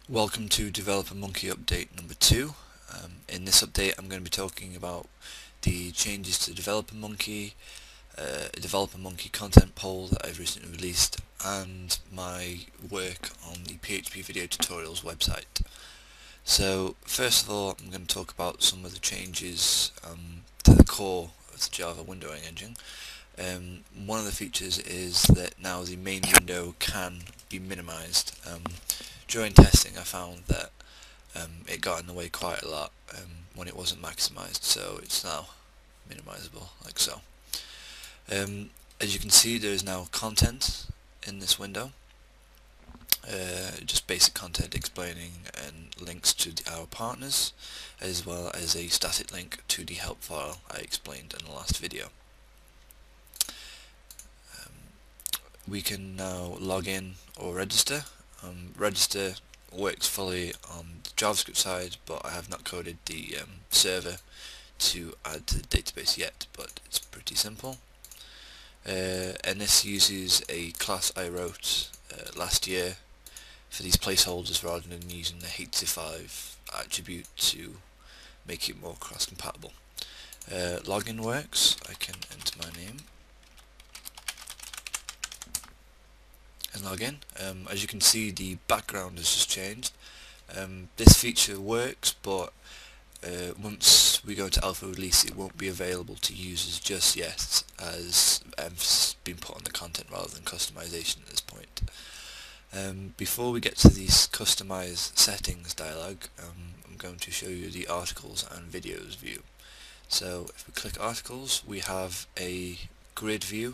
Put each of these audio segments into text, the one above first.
Welcome to DeveloperMonkey update number 2. In this update I'm going to be talking about the changes to DeveloperMonkey, a DeveloperMonkey content poll that I've recently released, and my work on the PHP video tutorials website. So first of all I'm going to talk about some of the changes to the core of the Java windowing engine. One of the features is that now the main window can be minimized. During testing I found that it got in the way quite a lot when it wasn't maximized, so it's now minimizable like so. As you can see, there is now content in this window, just basic content explaining and links to our partners, as well as a static link to the help file I explained in the last video. We can now log in or register. Register works fully on the JavaScript side, but I have not coded the server to add to the database yet, but it's pretty simple. And this uses a class I wrote last year for these placeholders rather than using the h5 attribute to make it more cross-compatible. Login works. I can enter my name and log in. As you can see, the background has just changed. This feature works, but once we go into alpha release it won't be available to users just yet, as emphasis has been put on the content rather than customization at this point. Before we get to these customize settings dialog, I'm going to show you the articles and videos view. So if we click articles, we have a grid view.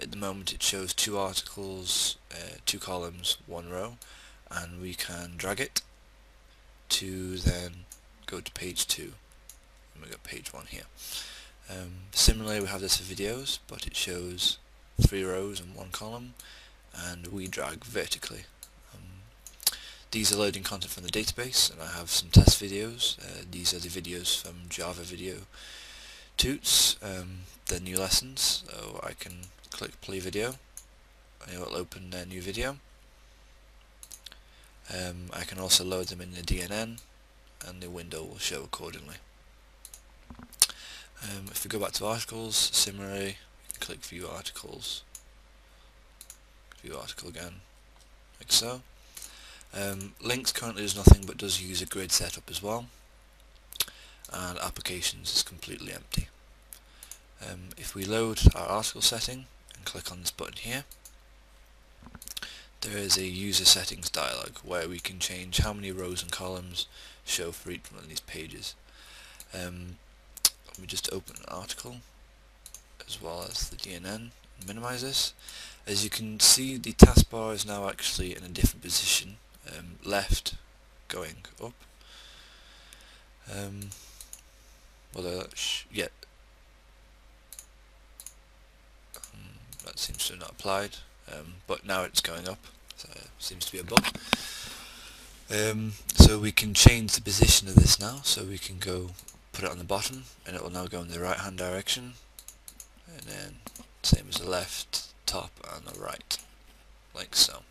At the moment it shows 2 articles, 2 columns, 1 row, and we can drag it to then go to page 2, and we've got page 1 here. Similarly we have this for videos, but it shows 3 rows and 1 column, and we drag vertically. These are loading content from the database, and I have some test videos. These are the videos from Java Video Toots, the new lessons, so I can click play video and it will open their new video. I can also load them in the DNN and the window will show accordingly. If we go back to articles, similarly click view articles, view article again, like so. Links currently does nothing but does use a grid setup as well, and applications is completely empty. If we load our article setting and click on this button here, there is a user settings dialog where we can change how many rows and columns show for each one of these pages. Let me just open an article as well as the DNN and minimize this. As you can see, the taskbar is now actually in a different position, left going up. That seems to have not applied, but now it's going up, so it seems to be a bug. So we can change the position of this now, so we can go put it on the bottom and it will now go in the right hand direction, and then same as the left, top and the right, like so.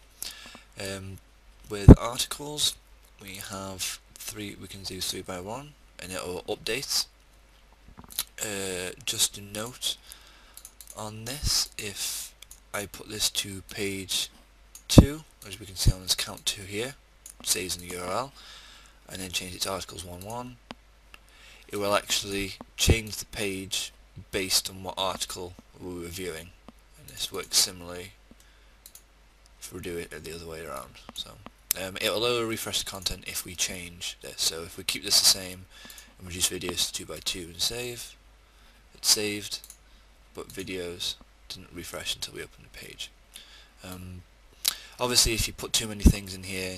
With articles we have 3, we can do 3 by 1 and it will update. Just a note on this, if I put this to page 2, as we can see on this count 2 here, saves in the URL, and then change it to articles 1.1, it will actually change the page based on what article we were viewing, and this works similarly if we do it the other way around. So it will only refresh the content if we change this. So if we keep this the same and reduce videos to 2 by 2 and save, it's saved, but videos didn't refresh until we open the page. Obviously if you put too many things in here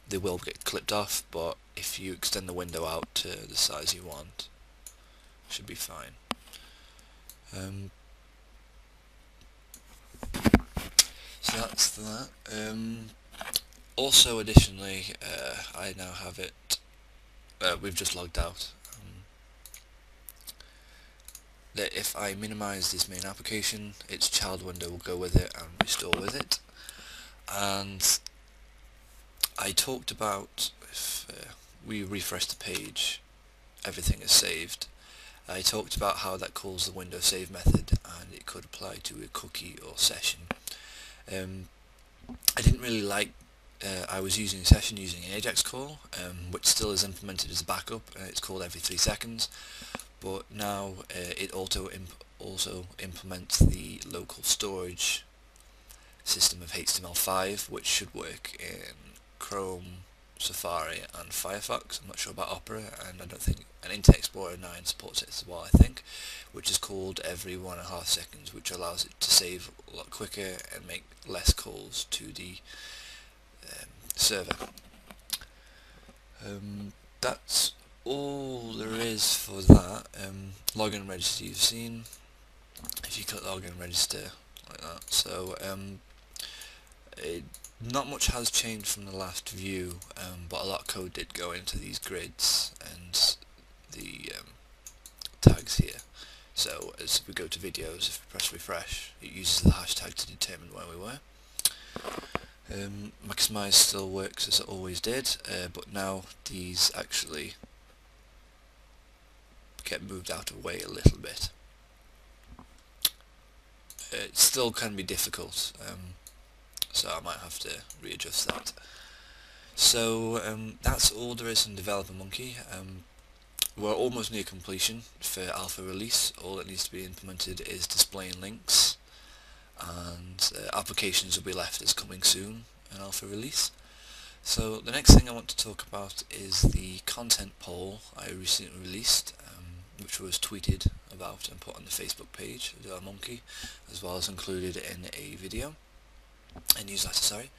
they will get clipped off, but if you extend the window out to the size you want, it should be fine. So that's that. Also additionally, I now have it, we've just logged out, that if I minimize this main application, its child window will go with it and restore with it. And I talked about if we refresh the page, everything is saved. I talked about how that calls the Windows save method, and it could apply to a cookie or session. I didn't really like. I was using a session using an Ajax call, which still is implemented as a backup. It's called every 3 seconds, but now it also implements the local storage system of HTML5, which should work in Chrome, Safari and Firefox. I'm not sure about Opera, and I don't think, and Internet Explorer 9 supports it as well, I think, which is called every 1.5 seconds, which allows it to save a lot quicker and make less calls to the server. That's all there is for that. Login register you've seen. If you click login register like that, so not much has changed from the last view, but a lot of code did go into these grids and the tags here. So as we go to videos, if we press refresh, it uses the hashtag to determine where we were. Maximize still works as it always did, but now these actually get moved out of the way a little bit. It still can be difficult, so I might have to readjust that. So that's all there is in DeveloperMonkey. We're almost near completion for alpha release. All that needs to be implemented is displaying links, and applications will be left as coming soon in alpha release. So the next thing I want to talk about is the content poll I recently released, which was tweeted about and put on the Facebook page of DeveloperMonkey, as well as included in a video, a newsletter, sorry,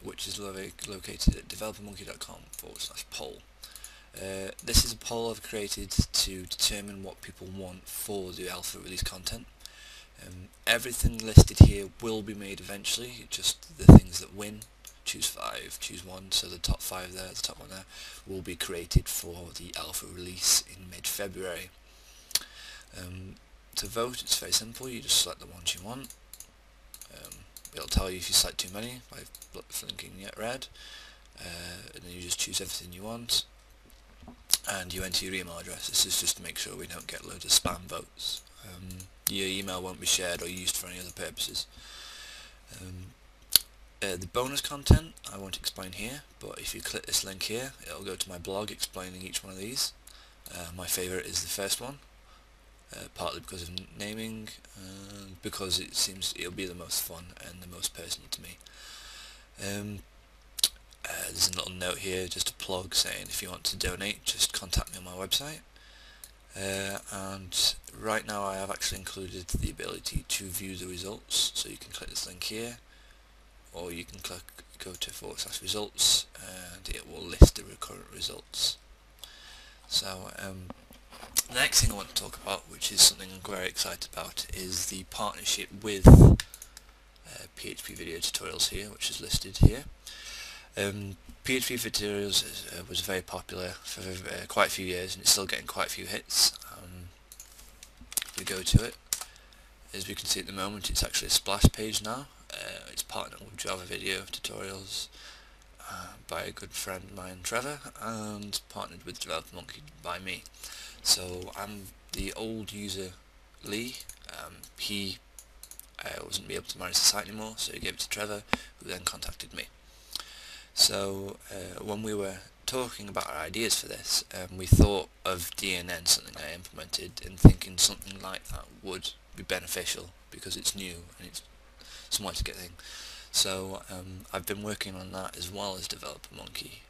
which is located at developermonkey.com/poll. This is a poll I've created to determine what people want for the alpha release content. Everything listed here will be made eventually, just the things that win, choose 5, choose 1, so the top 5 there, the top one there, will be created for the alpha release in mid-February. To vote, it's very simple. You just select the ones you want. It'll tell you if you select too many by flinking yet red, and then you just choose everything you want, and you enter your email address. This is just to make sure we don't get loads of spam votes. Your email won't be shared or used for any other purposes. The bonus content I won't explain here, but if you click this link here, it'll go to my blog explaining each one of these. My favourite is the first one, partly because of naming, because it seems it'll be the most fun and the most personal to me. There's a little note here, just a plug, saying if you want to donate, just contact me on my website. And right now I have actually included the ability to view the results, so you can click this link here, or you can go to /results, and it will list the current results. So the next thing I want to talk about, which is something I'm very excited about, is the partnership with PHP video tutorials here, which is listed here. PHP tutorials was very popular for quite a few years, and it's still getting quite a few hits. If we go to it, as we can see at the moment, it's actually a splash page now. It's partnered with Java Video Tutorials by a good friend of mine, Trevor, and partnered with DeveloperMonkey by me. So I'm the old user, Lee. He wasn't able to manage the site anymore, so he gave it to Trevor, who then contacted me. So when we were talking about our ideas for this, we thought of DNN, something I implemented, and thinking something like that would be beneficial because it's new and it's somewhat to get thing. So I've been working on that as well as DeveloperMonkey,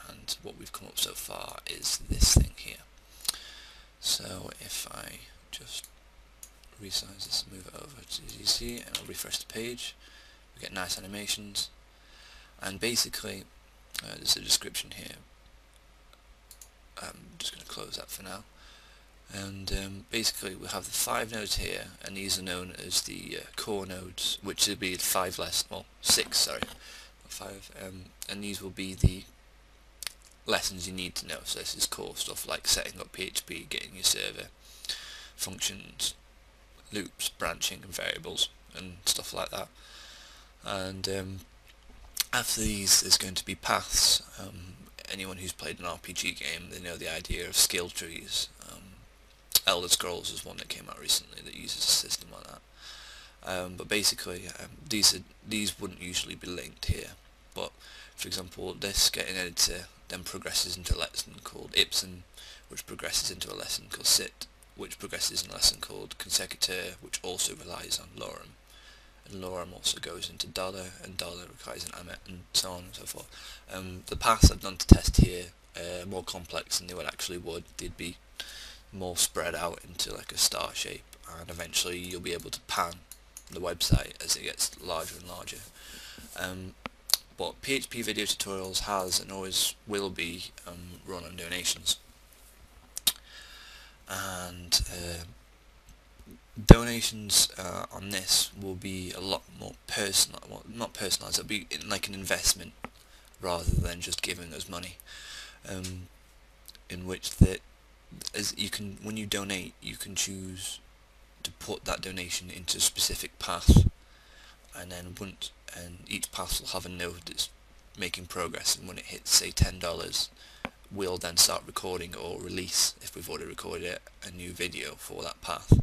and what we've come up so far is this thing here. So if I just resize this and move it over to DC, and I'll refresh the page, we get nice animations, and basically there's a description here. I'm just going to close that for now. And basically we have the 5 nodes here, and these are known as the core nodes, which will be 6, sorry, not 5, and these will be the lessons you need to know. So this is core stuff like setting up PHP, getting your server, functions, loops, branching and variables and stuff like that. And After these there's going to be paths. Anyone who's played an RPG game, they know the idea of skill trees. Elder Scrolls is one that came out recently that uses a system like that. But basically, these wouldn't usually be linked here. But for example, this getting editor then progresses into a lesson called Ipsen, which progresses into a lesson called Sit, which progresses in a lesson called Consecutor, which also relies on lorem. And lorem also goes into dollar, and dollar requires an amet, and so on and so forth. The paths I've done to test here are more complex than they would actually would. They'd be more spread out into like a star shape, and eventually you'll be able to pan the website as it gets larger and larger. But PHP video tutorials has and always will be run on donations, and donations on this will be a lot more personal. Well, not personalised. It'll be like an investment rather than just giving us money. In which when you donate, you can choose to put that donation into a specific path, and then each path will have a node that's making progress, and when it hits say $10, we'll then start recording or release, if we've already recorded it, a new video for that path.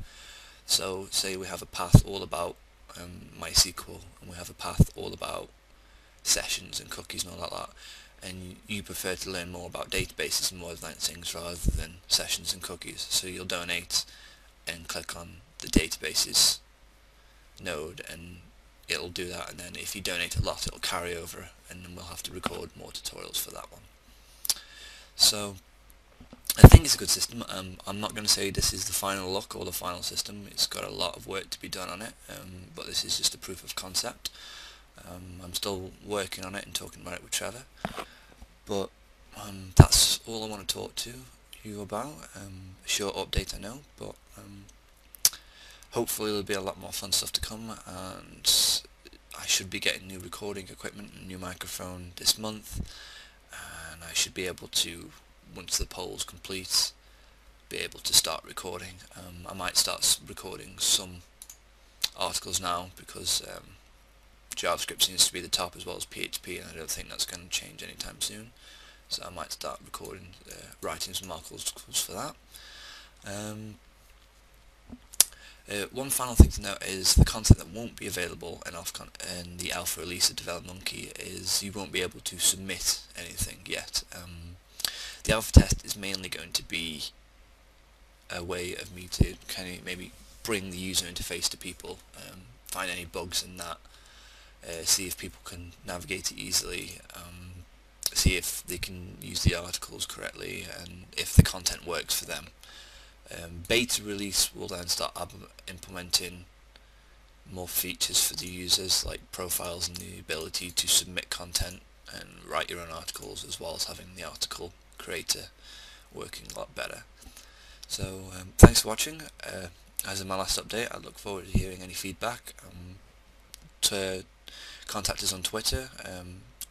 So say we have a path all about MySQL, and we have a path all about sessions and cookies and all that, and you prefer to learn more about databases and more advanced things rather than sessions and cookies, so you'll donate and click on the databases node, and it'll do that, and then if you donate a lot it'll carry over, and then we'll have to record more tutorials for that one. So I think it's a good system. I'm not going to say this is the final look or the final system. It's got a lot of work to be done on it, but this is just a proof of concept. I'm still working on it and talking about it with Trevor, but that's all I want to talk to you about. A short update, I know, but hopefully there'll be a lot more fun stuff to come, and I should be getting new recording equipment and new microphone this month, and I should be able to, once the poll's complete, be able to start recording. I might start recording some articles now because JavaScript seems to be the top as well as PHP, and I don't think that's going to change anytime soon, so I might start recording, writing some articles for that. One final thing to note is the content that won't be available in the alpha release of DeveloperMonkey is you won't be able to submit anything yet. The alpha test is mainly going to be a way of me to kind of maybe bring the user interface to people, find any bugs in that, see if people can navigate it easily, see if they can use the articles correctly, and if the content works for them. Beta release will then start implementing more features for the users, like profiles and the ability to submit content and write your own articles, as well as having the article creator working a lot better. So thanks for watching. As in my last update, I look forward to hearing any feedback. To contact us on Twitter,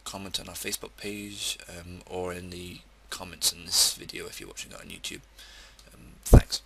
comment on our Facebook page, or in the comments in this video if you're watching it on YouTube. Thanks.